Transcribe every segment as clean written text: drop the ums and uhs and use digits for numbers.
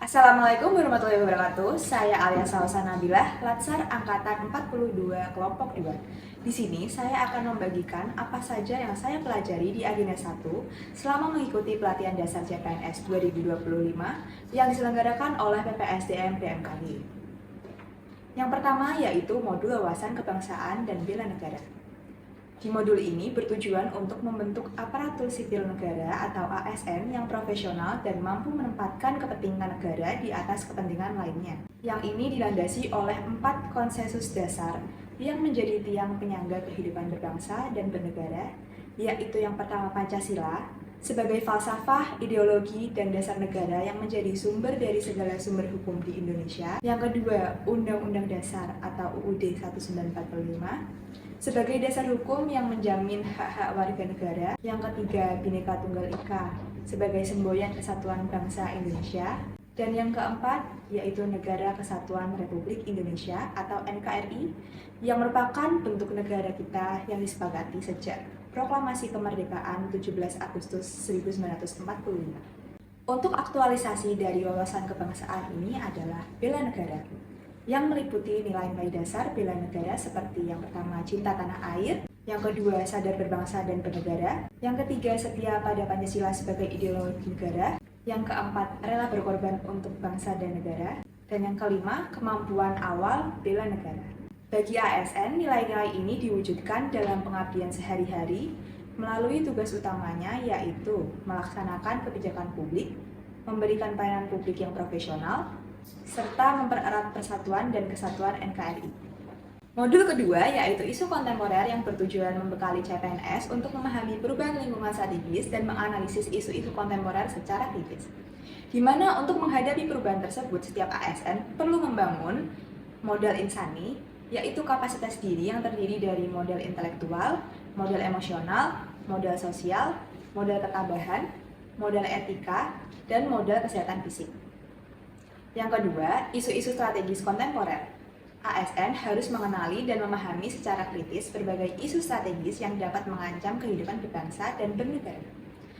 Assalamualaikum warahmatullahi wabarakatuh. Saya Alia Salsa Nabilah, Latsar Angkatan 42 Kelompok 2. Di sini saya akan membagikan apa saja yang saya pelajari di Agenda 1 selama mengikuti pelatihan dasar CPNS 2025 yang diselenggarakan oleh PPSDM BMKG. Yang pertama yaitu modul wawasan kebangsaan dan bela negara. Di modul ini bertujuan untuk membentuk aparatur sipil negara atau ASN yang profesional dan mampu menempatkan kepentingan negara di atas kepentingan lainnya. Yang ini dilandasi oleh 4 konsensus dasar yang menjadi tiang penyangga kehidupan berbangsa dan bernegara, yaitu yang pertama Pancasila, sebagai falsafah, ideologi, dan dasar negara yang menjadi sumber dari segala sumber hukum di Indonesia. Yang kedua, Undang-Undang Dasar atau UUD 1945, sebagai dasar hukum yang menjamin hak-hak warga negara. Yang ketiga, Bhinneka Tunggal Ika, sebagai semboyan kesatuan bangsa Indonesia. Dan yang keempat, yaitu Negara Kesatuan Republik Indonesia atau NKRI, yang merupakan bentuk negara kita yang disepakati sejak Proklamasi Kemerdekaan 17 Agustus 1945. Untuk aktualisasi dari wawasan kebangsaan ini adalah bela negara, yang meliputi nilai-nilai dasar bela negara seperti yang pertama cinta tanah air, yang kedua sadar berbangsa dan bernegara, yang ketiga setia pada Pancasila sebagai ideologi negara, yang keempat rela berkorban untuk bangsa dan negara, dan yang kelima kemampuan awal bela negara. Bagi ASN, nilai-nilai ini diwujudkan dalam pengabdian sehari-hari melalui tugas utamanya yaitu melaksanakan kebijakan publik, memberikan pelayanan publik yang profesional, serta mempererat persatuan dan kesatuan NKRI. Modul kedua yaitu isu kontemporer yang bertujuan membekali CPNS untuk memahami perubahan lingkungan strategis dan menganalisis isu-isu kontemporer secara kritis. Di mana untuk menghadapi perubahan tersebut, setiap ASN perlu membangun modal insani, yaitu kapasitas diri yang terdiri dari modal intelektual, modal emosional, modal sosial, modal ketabahan, modal etika, dan modal kesehatan fisik. Yang kedua, isu-isu strategis kontemporer. ASN harus mengenali dan memahami secara kritis berbagai isu strategis yang dapat mengancam kehidupan berbangsa dan bernegara,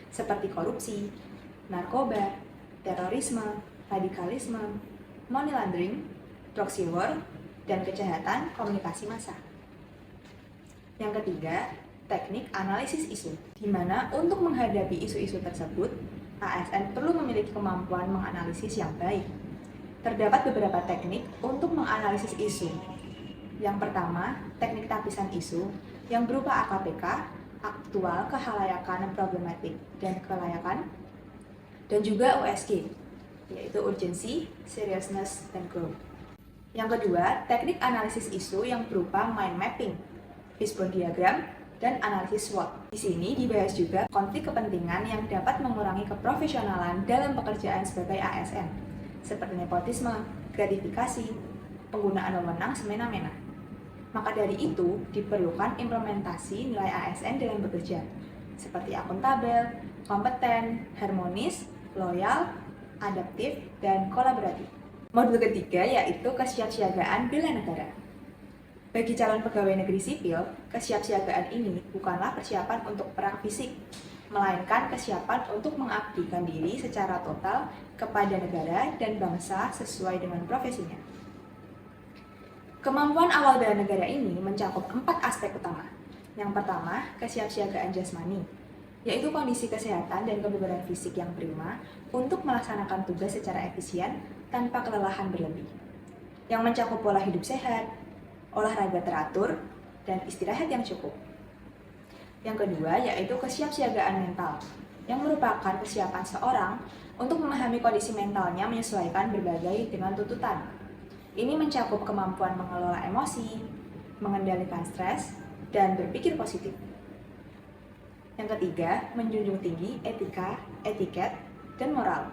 seperti korupsi, narkoba, terorisme, radikalisme, money laundering, proxy war, dan kejahatan komunikasi massa. Yang ketiga, teknik analisis isu, di mana untuk menghadapi isu-isu tersebut, ASN perlu memiliki kemampuan menganalisis yang baik. Terdapat beberapa teknik untuk menganalisis isu. Yang pertama, teknik tapisan isu yang berupa AKPK, aktual, kehalayakan, dan problematik, dan kelayakan, dan juga USG, yaitu urgency, seriousness, dan growth. Yang kedua, teknik analisis isu yang berupa mind mapping, fishbone diagram, dan analisis SWOT. Di sini dibahas juga konflik kepentingan yang dapat mengurangi keprofesionalan dalam pekerjaan sebagai ASN, seperti nepotisme, gratifikasi, penggunaan wewenang semena-mena. Maka dari itu, diperlukan implementasi nilai ASN dalam bekerja, seperti akuntabel, kompeten, harmonis, loyal, adaptif, dan kolaboratif. Modul ketiga yaitu kesiapsiagaan bela negara. Bagi calon pegawai negeri sipil, kesiapsiagaan ini bukanlah persiapan untuk perang fisik, melainkan kesiapan untuk mengabdikan diri secara total kepada negara dan bangsa sesuai dengan profesinya. Kemampuan awal bela negara ini mencakup 4 aspek utama. Yang pertama, kesiapsiagaan jasmani, yaitu kondisi kesehatan dan kebugaran fisik yang prima untuk melaksanakan tugas secara efisien tanpa kelelahan berlebih, yang mencakup pola hidup sehat, olahraga teratur, dan istirahat yang cukup. Yang kedua yaitu kesiapsiagaan mental, yang merupakan kesiapan seorang untuk memahami kondisi mentalnya menyesuaikan berbagai dengan tuntutan. Ini mencakup kemampuan mengelola emosi, mengendalikan stres, dan berpikir positif. Yang ketiga, menjunjung tinggi etika, etiket, dan moral.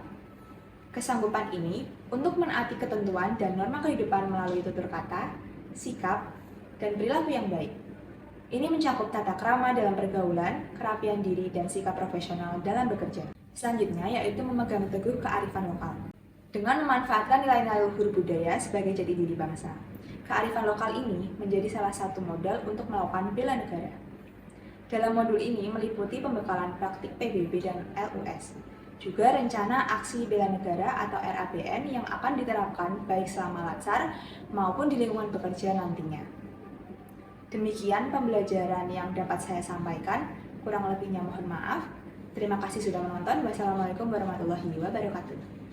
Kesanggupan ini untuk menaati ketentuan dan norma kehidupan melalui tutur kata, sikap, dan perilaku yang baik. Ini mencakup tata krama dalam pergaulan, kerapian diri, dan sikap profesional dalam bekerja. Selanjutnya yaitu memegang teguh kearifan lokal, dengan memanfaatkan nilai-nilai luhur budaya sebagai jati diri bangsa. Kearifan lokal ini menjadi salah satu modal untuk melakukan bela negara. Dalam modul ini meliputi pembekalan praktik PBB dan LUS, juga rencana aksi bela negara atau RABN yang akan diterapkan baik selama Latsar maupun di lingkungan bekerja nantinya. Demikian pembelajaran yang dapat saya sampaikan, kurang lebihnya mohon maaf. Terima kasih sudah menonton. Wassalamualaikum warahmatullahi wabarakatuh.